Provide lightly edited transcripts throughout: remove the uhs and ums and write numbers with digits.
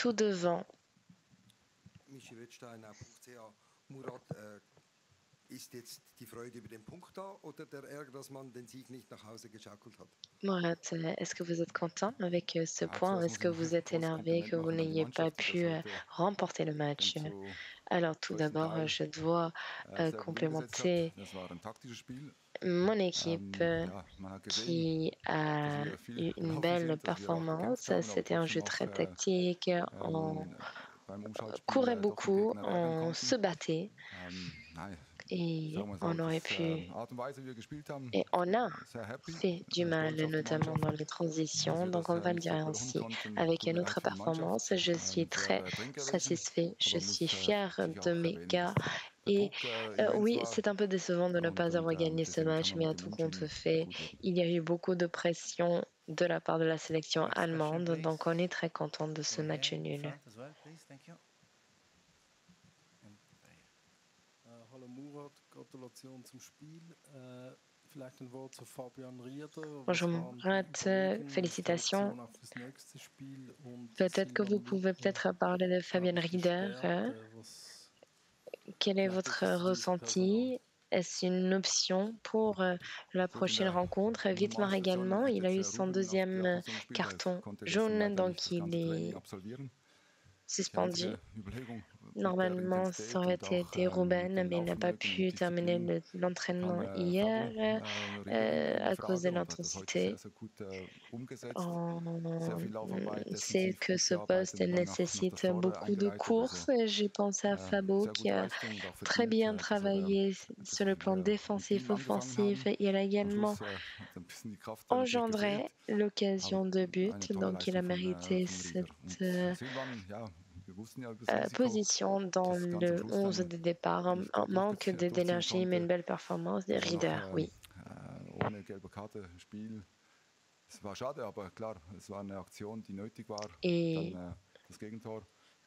tout devant. Michel Wettstein, .ch. Murat, ist jetzt die Freude über den Punkt da oder der Ärger, dass man den Sieg nicht nach Hause geschaukelt hat? Murat, est-ce que vous êtes content avec ce point? Est-ce que vous êtes énervé que vous n'ayez pas pu remporter le match? Alors tout d'abord, je dois complémenter mon équipe qui a eu une belle performance. C'était un jeu très tactique. On courait beaucoup, on se battait et on aurait pu et on a fait du mal, notamment dans les transitions. Donc on va le dire ainsi. Avec notre performance, je suis très satisfait. Je suis fier de mes gars. Et oui, c'est un peu décevant de ne pas avoir gagné ce match, mais à tout compte fait, il y a eu beaucoup de pression de la part de la sélection allemande, donc on est très content de ce match nul. Hallo Murat, Gratulation zum Spiel. Vielleicht ein Wort zu Fabian Rieder. Bonjour Murat, félicitations. Peut-être que vous pouvez peut-être parler de Fabian Rieder. Quel est votre ressenti? Est-ce une option pour la prochaine rencontre? Wittmar également, il a eu son deuxième carton jaune, donc il est suspendu. Normalement, ça aurait été Ruben, mais il n'a pas pu terminer l'entraînement hier à cause de l'intensité. On sait que ce poste nécessite beaucoup de courses. J'ai pensé à Fabo qui a très bien travaillé sur le plan défensif, offensif. Il a également engendré l'occasion de but, donc il a mérité cette position dans le 11 de départ. Un manque d'énergie, mais une belle performance des Rieder, oui. Et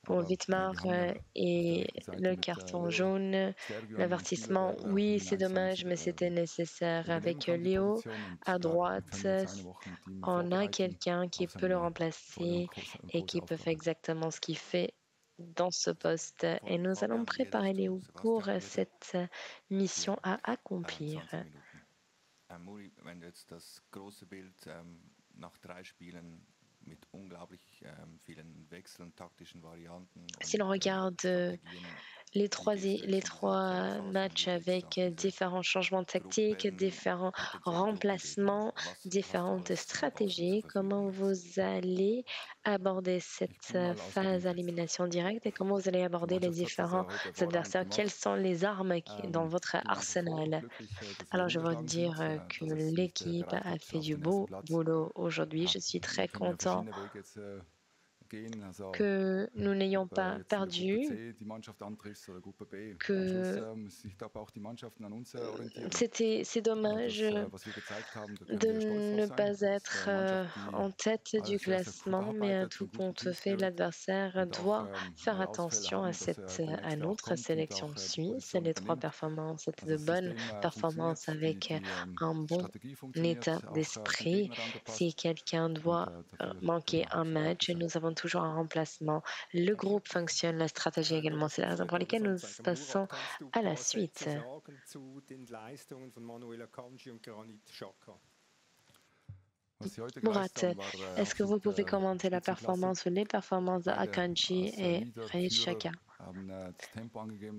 pour Wittmar et le carton jaune, l'avertissement, oui, c'est dommage, mais c'était nécessaire. Avec Léo à droite, on a quelqu'un qui peut le remplacer et qui peut faire exactement ce qu'il fait dans ce poste. Et nous allons préparer Léo pour cette mission à accomplir. Muri, wenn du jetzt das große Bild nach 3 Spielen mit unglaublich vielen Wechseln, taktischen Varianten. Si l'on regarde les trois matchs avec différents changements tactiques, différents remplacements, différentes stratégies, comment vous allez aborder cette phase d'élimination directe et comment vous allez aborder les différents adversaires? Quelles sont les armes dans votre arsenal? Alors, je veux dire que l'équipe a fait du beau boulot aujourd'hui. Je suis très content que nous n'ayons pas perdu, que c'est dommage de ne pas être en tête du classement, mais à tout compte fait, l'adversaire doit faire attention à notre sélection suisse. Les 3 performances étaient de bonnes performances avec un bon état d'esprit. Si quelqu'un doit manquer un match, nous avons toujours un remplacement. Le groupe fonctionne, la stratégie également. C'est la raison pour laquelle nous passons à la suite. Murat, est-ce que vous pouvez commenter la performance ou les performances de Akanji et Rayet Shaka?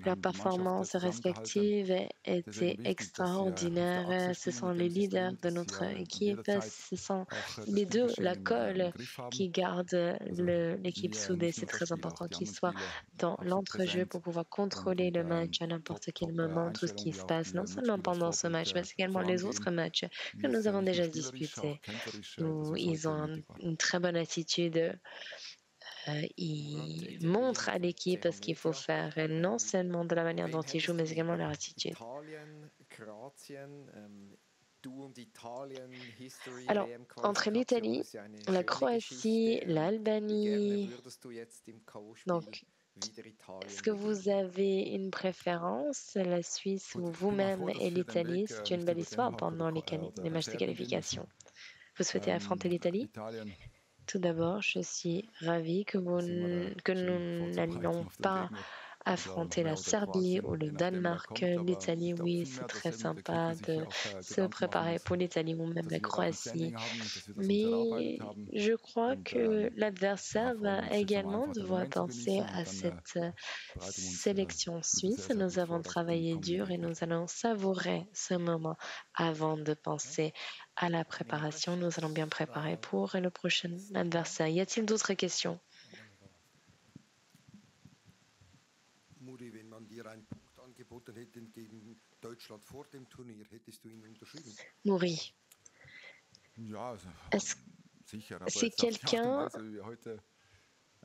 Leurs performances respectives étaient extraordinaires. Ce sont les leaders de notre équipe. Ce sont les deux, la colle, qui gardent l'équipe soudée. C'est très important qu'ils soient dans l'entrejeu pour pouvoir contrôler le match à n'importe quel moment, tout ce qui se passe, non seulement pendant ce match, mais également les autres matchs que nous avons déjà disputés. Ils ont une très bonne attitude. Ils montrent à l'équipe ce qu'il faut faire, et non seulement de la manière dont ils jouent, mais également leur attitude. Alors, entre l'Italie, la Croatie, l'Albanie, donc, est-ce que vous avez une préférence, la Suisse ou vous-même et l'Italie? C'est une belle histoire pendant les matchs de qualification. Vous souhaitez affronter l'Italie? Tout d'abord, je suis ravie que nous n'allions pas affronter la Serbie ou le Danemark. L'Italie, oui, c'est très sympa de se préparer pour l'Italie ou même la Croatie. Mais je crois que l'adversaire va également devoir penser à cette sélection suisse. Nous avons travaillé dur et nous allons savourer ce moment avant de penser à la préparation. Nous allons bien préparer pour le prochain adversaire. Y a-t-il d'autres questions? Muri, wenn man dir einen Punkt angeboten hätte gegen Deutschland vor dem Turnier, hättest du ihn unterschrieben? Muri, Ja, est-ce sicher, aber si jetzt auf die Art und quelqu'un Weise, wie wir heute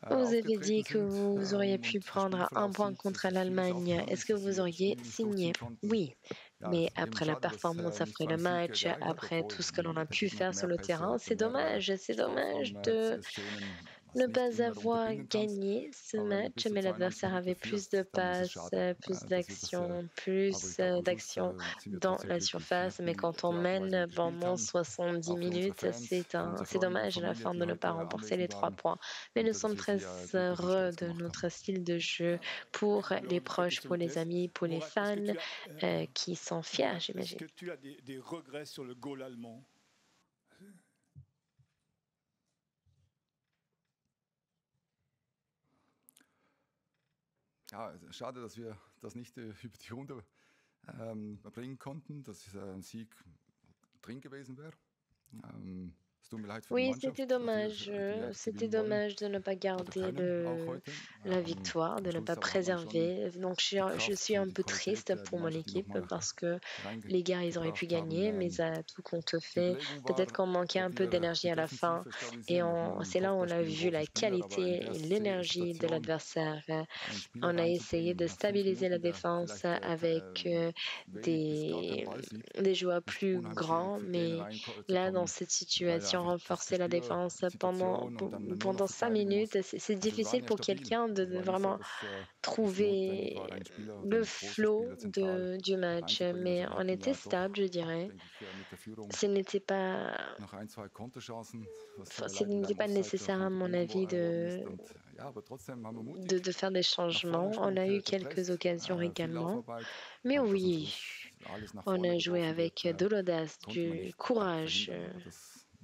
vous avez aufgetreten dit que sind vous auriez pu und der prendre un Spielverlauf point sieht, es contre ist vieles l'Allemagne, aufgegangen, est-ce que dass vous wir das auriez Spiel nicht signé? durchziehen konnten. Oui. Ja, Mais eben après la schade, dass performance, nicht après zu le einem Sieg match, gereicht hat, après obwohl tout ce que l'on a der pu Gegner faire mehr sur le Pässe terrain, hatte, mehr c'est dommage de Strafraum-Szenen, was ne nicht pas immer avoir unterbinden kannst. gagné ce Aber wenn du match, bis zu mais 92 l'adversaire Minuten avait plus de führst, dann ist es passes, schade, plus dass wir das, d'actions, aber plus ich glaube, am Schluss d'actions sind wir dans trotzdem la glücklich, ne, surface. Mais quand on die Art und Weise, wie wir mène gespielt pendant haben, 70 auch für unsere minutes, Fans, für unsere c'est Freunde, dommage à la Familie, fin die de ne pas heute remporter les anwesend 3 waren, points. Mais und nous dass sommes wir très sie glücklich und heureux stolz de gemacht notre haben. style de jeu pour les proches, pour les amis, pour les Mourad, est-ce que fans tu as, qui sont fiers, Mourad, est-ce j'imagine. que tu as des regrets sur le goal allemand? Ja, schade, dass wir das nicht über die Runde bringen konnten, dass ein Sieg drin gewesen wäre. Es tut mir leid für die Oui, Mannschaft, die wir hätte c'était gewinnen wollen dommage de ne pas oder garder können, auch heute. la victoire, Am de ne pas Schluss aber hat man schon préserver. Donc die je Kraft suis und un die peu Qualität triste der pour mon Mannschaft, die équipe nochmal parce que les gars, ils auraient pu reingebracht gagner, mais haben. à tout compte Die fait, Überlegung war, peut-être qu'on manquait un ob peu wir d'énergie die à la fin. Defensive Et stabilisieren, nochmal einen c'est là où on a Kopfballspielen, vu großer la Spieler, aber in qualité der et l'énergie de Situation l'adversaire. einen Spieler On a essayé reinzubringen de nach 5 stabiliser la Minuten, der défense vielleicht avec wenig bis gar keinen Ball sieht. des joueurs Ist plus unheimlich schwierig grands, für den mais là, dans reinzukommen, cette weil situation, einfach die renforcer la défense Spielersituation und dann nur noch pendant 5 verteidigen muss. minutes, c'est Also wir difficile waren ja pour stabil. quelqu'un de Es war nicht so, vraiment dass es notwendig trouver war, einen Spieler oder le einen großen flow Spieler zentral du match. reinzubringen. Mais Also wir on hatten était ja doch, stable, je dirais. denke ich, mit der Führung Ce n'était pas, noch ein, zwei Konterchancen, was ce leider in n'était einem pas Offside nécessaire, à mon unterbunden avis, worden ist. Und ja, aber trotzdem haben wir mutig de faire des nach vorne changements. On gespielt, a eu quelques gepresst, occasions viel également. Laufarbeit, Mais aber dass am oui, Schluss alles nach on vorne a joué geworfen wird, avec de l'audace, konnte man du nicht courage. verhindern. Aber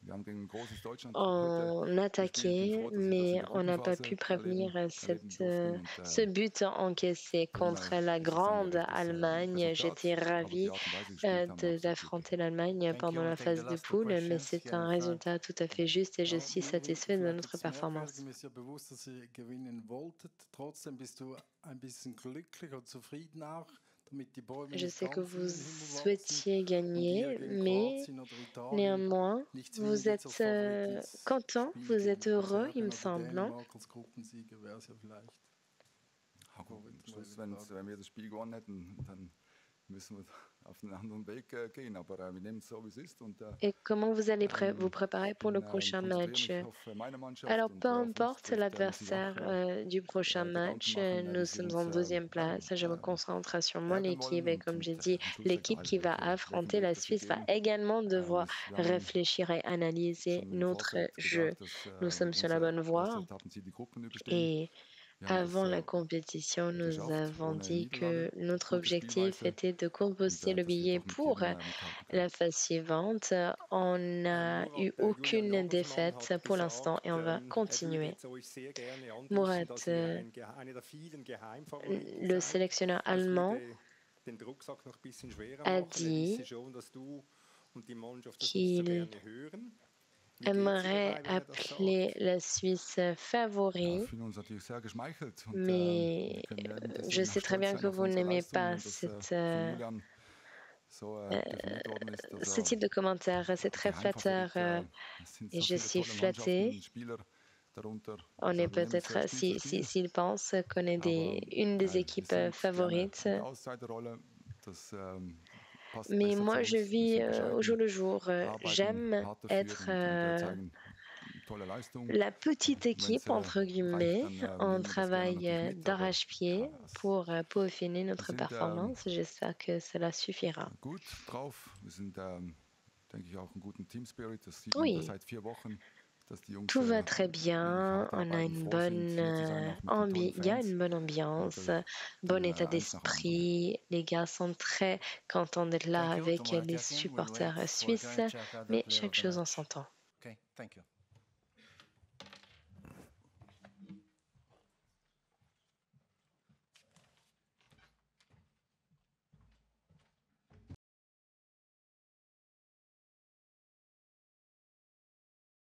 wir haben gegen ein großes Deutschland heute On gespielt. Bin attaquait, froh, dass wir das in mais der on n'a pas pu Gruppenphase prévenir erleben durften. Und ce but encaissé drum contre la ist es ein grande gerechtes Allemagne. J'étais Resultat, aber die ravie Art und Weise, wie wir gespielt haben, war absolut d'affronter glücklich. l'Allemagne Thank pendant you. We'll la take the phase de last two poule, mais questions. c'est un Jennifer. résultat tout à fait juste et je Ja, suis satisfait de vielleicht notre jetzt merkwürdig, performance. mir ist ja bewusst, dass ihr gewinnen wolltet. Trotzdem bist du ein bisschen glücklich und zufrieden auch, damit die Bäume Je nicht sais que ganz in vous den Himmel wachsen souhaitiez und ihr gagner, gegen mais Kroatien oder Italien néanmoins, nicht vous zwingend jetzt als êtes Favorit ins content, Spiel vous gehen. êtes heureux, il Serbien me oder semble, non? Dänemark als Gruppensieger wäre es ja vielleicht. Ja, gut, am Eventuelle Schluss, Frage. wenn wir das Spiel gewonnen hätten, dann müssen wir auf einen anderen Weg gehen. Aber wir nehmen es so, wie es ist. Und Et comment vous allez vous ich préparer pour le prochain konzentriere match? mich auf meine Mannschaft Alors, und peu wer auf mich importe trifft, der muss sich l'adversaire auch du prochain Gedanken match, machen, nous wie wir sommes uns en deuxième place. Je me concentre sur mon ärgern équipe wollen. et comme j'ai dit, Am Schluss l'équipe egal, qui va welchen affronter Weg la das wir Suisse va gehen. également devoir Wir haben réfléchir et analyser schon im notre Vorfeld jeu. gesagt, dass Nous sommes sur la bonne erste voie Etappenziel die Gruppen überstehen. et Wir haben das avant la compétition, nous geschafft, avons ohne dit Niederlage, que notre gute objectif Spielweise était de und composter le dass wir billet doch mit pour jedem mithalten können. la phase suivante. On n'a eu Julian aucune Nagelsmann défaite hat pour l'instant gesagt, et on va er würde continuer. jetzt euch sehr gerne anbieten, Murat, dass ihr eine der vielen Geheimfavoriten le seid. sélectionneur Das allemand, würde den Rucksack noch ein bisschen schwerer a machen. Er wisse dit schon, dass du und die Mannschaft das nicht so qu'il gerne hören. Wie geht's dir aimerait dabei, wenn er das appeler sagt? la Suisse Ja, favori, fühlen uns natürlich sehr geschmeichelt und mais wir werden je deswegen auch sais très stolz bien sein que auf vous unsere n'aimez Leistung pas und dass von Julian so definiert worden ist. ce type de commentaire. C'est très flatteur Geheimfavorit, es sind et so je viele suis tolle Mannschaften flattée. und Spieler darunter. On est Also wir nehmen es peut-être, Spiel für Spiel, s'il pense qu'on est aber une des wir équipes sind gerne favorites. in der Außenseiterrolle. Das passt Mais besser zu moi, je uns. Wir vis sind au jour bescheiden, le jour. arbeiten J'aime hart dafür être und zeigen tolle Leistung. la petite Wenn es équipe, entre reicht, guillemets. dann On nehmen wir das gerne natürlich travaille mit, aber d'arrache-pied ja, pour peaufiner wir notre sind performance. J'espère que cela suffira. gut drauf. Wir sind, denke ich, auch einen guten Team Spirit. Das sieht man Oui. seit 4 Wochen, Tout va très bien, on a une bonne il y a une bonne ambiance, bon état d'esprit. Les gars sont très contents d'être là avec les supporters suisses, mais chaque chose en son temps. Okay, thank you.